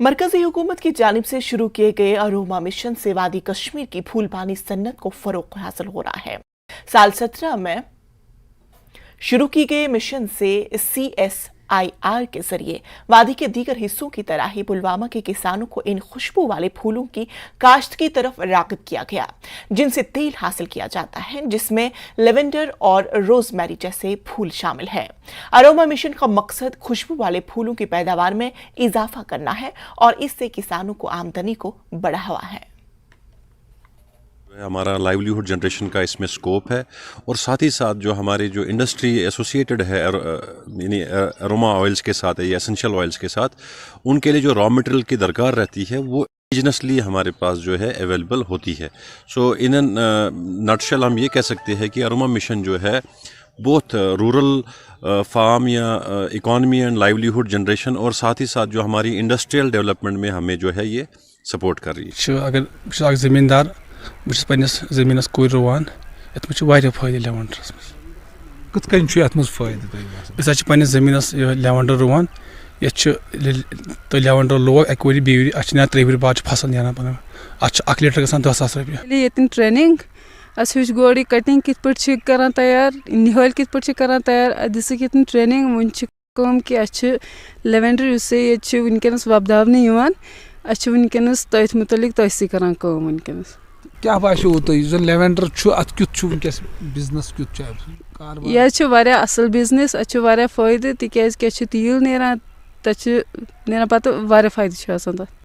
मरकजी हुकूमत की जानिब से शुरू किए गए अरोमा मिशन से वादी कश्मीर की फूलबानी सन्नत को फरोग हासिल हो रहा है। साल 17 में शुरू की गए मिशन से CSIR के जरिए वादी के दीगर हिस्सों की तरह ही पुलवामा के किसानों को इन खुशबू वाले फूलों की काश्त की तरफ राग़िब किया गया, जिनसे तेल हासिल किया जाता है, जिसमें लेवेंडर और रोजमेरी जैसे फूल शामिल हैं। अरोमा मिशन का मकसद खुशबू वाले फूलों की पैदावार में इजाफा करना है और इससे किसानों को आमदनी को बढ़ावा है। हमारा लाइवलीहुड जनरेशन का इसमें स्कोप है और साथ ही साथ जो हमारे जो इंडस्ट्री एसोसिएटेड है यानी अरोमा ऑयल्स के साथ या एसेंशियल ऑयल्स के साथ, उनके लिए जो रॉ मटेरियल की दरकार रहती है वो इंडिजिनसली हमारे पास जो है अवेलेबल होती है। सो इन नटशेल हम ये कह सकते हैं कि अरोमा मिशन जो है बोथ रूरल फार्म या इकॉनमी एंड लाइवलीहुड जनरेशन और साथ ही साथ जो हमारी इंडस्ट्रियल डेवलपमेंट में हमें जो है ये सपोर्ट कर रही है। अगर ज़मींदार बस पन्नस ज़मीनस कुर रुवान यत में वारिया फायदे लेवेंडरस कत कन छु यत मस फायदे अस पन्नस ज़मीनस लेवेंडर रुवान ये तो लेवेंडर लोग एक वरी बेवरी अच्छा त्रेवरी बाद फसल नेरान पन अच्छा 1 लीटर गसान 10,000 रुपये ये ट्रेनिंग अस वुच गोड़ी कटिंग कित पट करान तैयार, निहल कित पट करान तैयार, दिसक ये ट्रेनिंग वन कम कि अच्छे लेवेंडर उससे ये वनकस वपदावने युवान अच्छे वनकस तथ मुतलिक तसी करान कम वनकस क्या बाशो तो जन लेवेंडर छु अत क्युत छु वनकस बिजनेस क्युत छु कारबार यह छु वारिया असल बिजनेस अच्छे वारिया फायदे तिकेज के छु तील नेरान तछ नेरान पत वारिया फायदे छु आसान।